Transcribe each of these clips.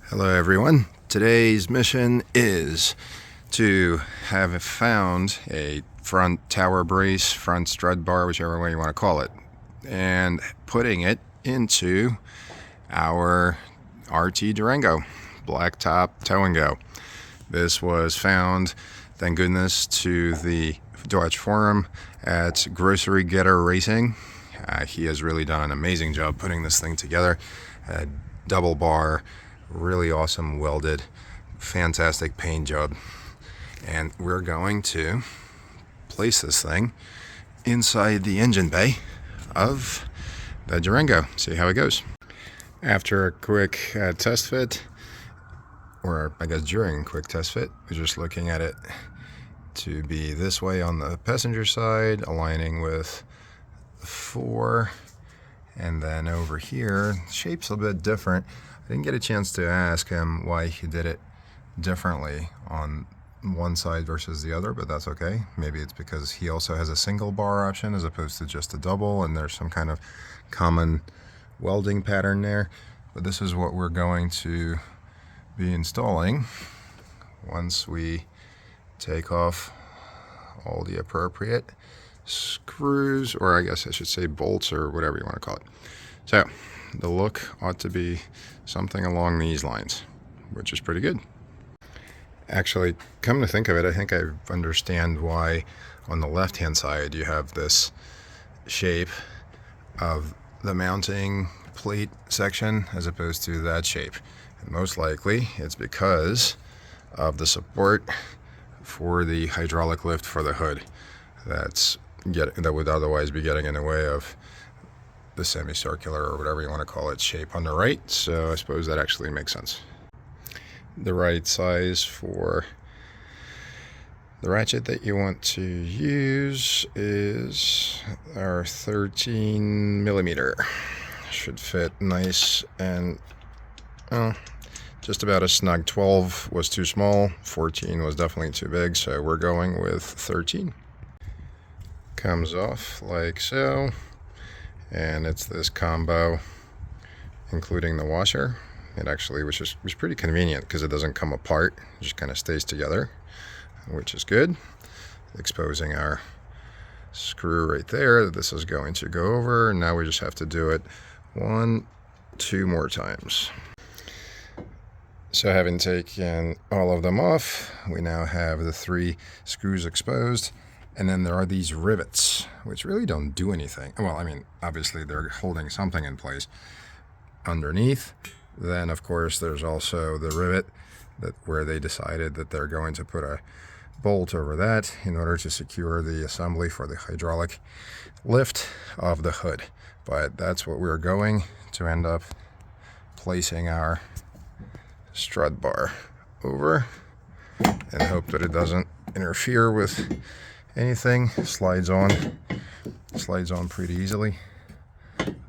Hello everyone. Today's mission is to have found a front tower brace, front strut bar, whichever way you want to call it, and putting it into our RT Durango blacktop tow and go. This was found, thank goodness, to the Dodge Forum at Grocery Getter Racing. He has really done an amazing job putting this thing together. A double bar, really awesome welded, fantastic paint job, and we're going to place this thing inside the engine bay of the Durango, see how it goes. After a quick test fit, or I guess during a quick test fit, we're just looking at it to be this way on the passenger side, aligning with the 4, and then over here, the shape's a bit different. I didn't get a chance to ask him why he did it differently on one side versus the other, but that's okay. Maybe it's because he also has a single bar option as opposed to just a double, and there's some kind of common welding pattern there. But this is what we're going to be installing once we take off all the appropriate screws, or I guess I should say bolts, or whatever you want to call it. So the look ought to be something along these lines, which is pretty good. Actually, come to think of it, I think I understand why on the left hand side you have this shape of the mounting plate section as opposed to that shape. And most likely it's because of the support for the hydraulic lift for the hood that would otherwise be getting in the way of the semicircular, or whatever you want to call it, shape on the right. So I suppose that actually makes sense. The right size for the ratchet that you want to use is our 13 millimeter. Should fit nice and just about a snug. 12 was too small, 14 was definitely too big, so we're going with 13. Comes off like so, and it's this combo including the washer. It actually was pretty convenient because it doesn't come apart, it just kind of stays together, which is good. Exposing our screw right there that this is going to go over, and now we just have to do it 2 more times. So having taken all of them off, we now have the 3 screws exposed, and then there are these rivets, which really don't do anything. Well, I mean, obviously they're holding something in place underneath. Then, of course, there's also the rivet where they decided that they're going to put a bolt over that in order to secure the assembly for the hydraulic lift of the hood. But that's what we're going to end up placing our strut bar over, and hope that it doesn't interfere with anything. Slides on pretty easily,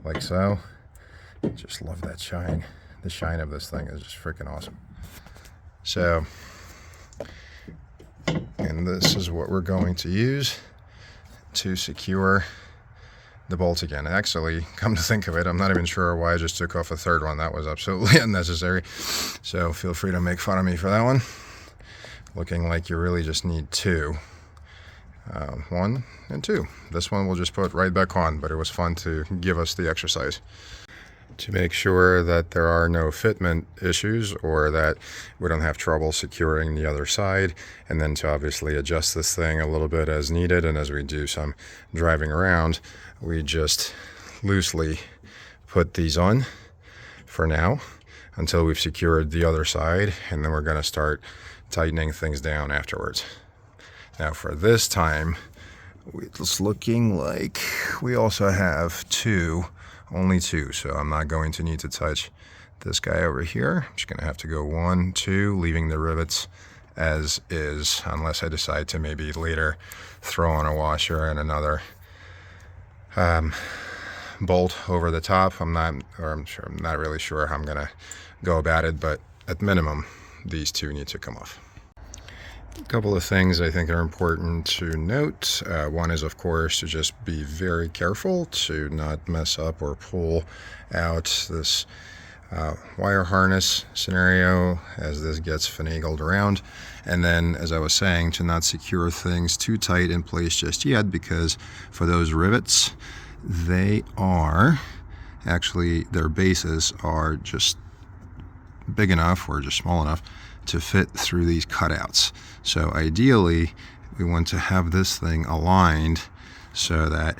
like so. Just love that shine. The shine of this thing is just freaking awesome. So, and this is what we're going to use to secure the bolt again. Actually, come to think of it, I'm not even sure why I just took off a third one. That was absolutely unnecessary. So feel free to make fun of me for that one. Looking like you really just need 2. 1 and 2. This one we'll just put right back on, but it was fun to give us the exercise. To make sure that there are no fitment issues, or that we don't have trouble securing the other side, and then to obviously adjust this thing a little bit as needed, and as we do some driving around, we just loosely put these on for now until we've secured the other side, and then we're going to start tightening things down afterwards. Now for this time, it's looking like we also have only 2, so I'm not going to need to touch this guy over here. I'm just going to have to go 1, 2, leaving the rivets as is, unless I decide to maybe later throw on a washer and another bolt over the top. I'm not really sure how I'm going to go about it, but at minimum, these 2 need to come off. A couple of things I think are important to note. One is, of course, to just be very careful to not mess up or pull out this wire harness scenario as this gets finagled around. And then, as I was saying, to not secure things too tight in place just yet, because for those rivets, they are actually, their bases are just big enough or just small enough to fit through these cutouts. So ideally, we want to have this thing aligned so that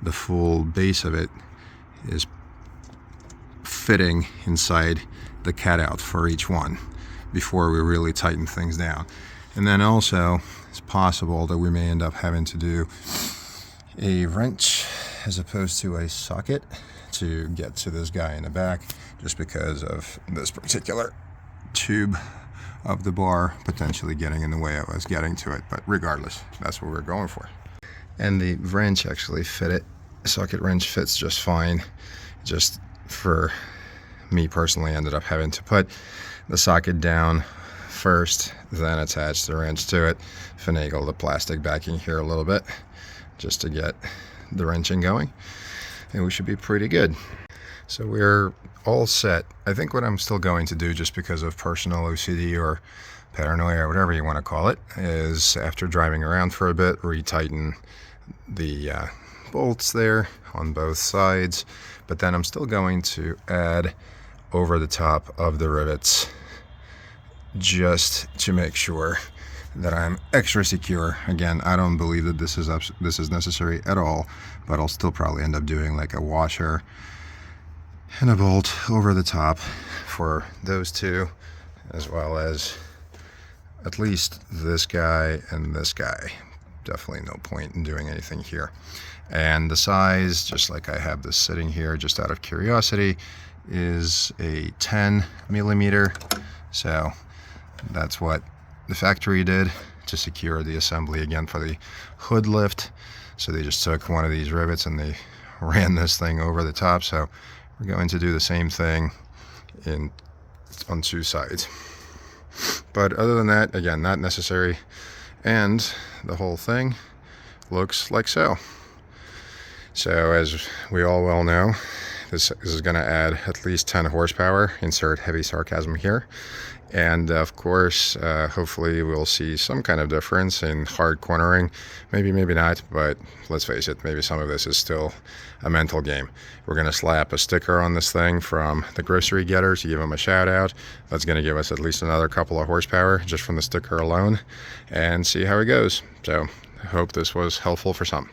the full base of it is fitting inside the cutout for each one before we really tighten things down. And then also, it's possible that we may end up having to do a wrench as opposed to a socket to get to this guy in the back, just because of this particular tube of the bar potentially getting in the way of us getting to it. But regardless, that's what we're going for. And the wrench actually fit it. The socket wrench fits just fine. Just for me personally, ended up having to put the socket down first, then attach the wrench to it, finagle the plastic backing here a little bit just to get the wrenching going, and we should be pretty good. So we're all set. I think what I'm still going to do, just because of personal OCD or paranoia or whatever you want to call it, is after driving around for a bit, retighten the bolts there on both sides. But then I'm still going to add over the top of the rivets just to make sure that I'm extra secure. Again, I don't believe that this is necessary at all, but I'll still probably end up doing like a washer and a bolt over the top for those two, as well as at least this guy and this guy. Definitely no point in doing anything here. And the size, just like I have this sitting here, just out of curiosity, is a 10 millimeter. So that's what the factory did to secure the assembly again for the hood lift. So they just took one of these rivets and they ran this thing over the top. So we're going to do the same thing on two sides. But other than that, again, not necessary. And the whole thing looks like so. So as we all well know, this is going to add at least 10 horsepower, insert heavy sarcasm here. And of course, hopefully we'll see some kind of difference in hard cornering. Maybe, maybe not, but let's face it, maybe some of this is still a mental game. We're going to slap a sticker on this thing from the Grocery Getter to give them a shout out. That's going to give us at least another couple of horsepower just from the sticker alone, and see how it goes. So I hope this was helpful for some.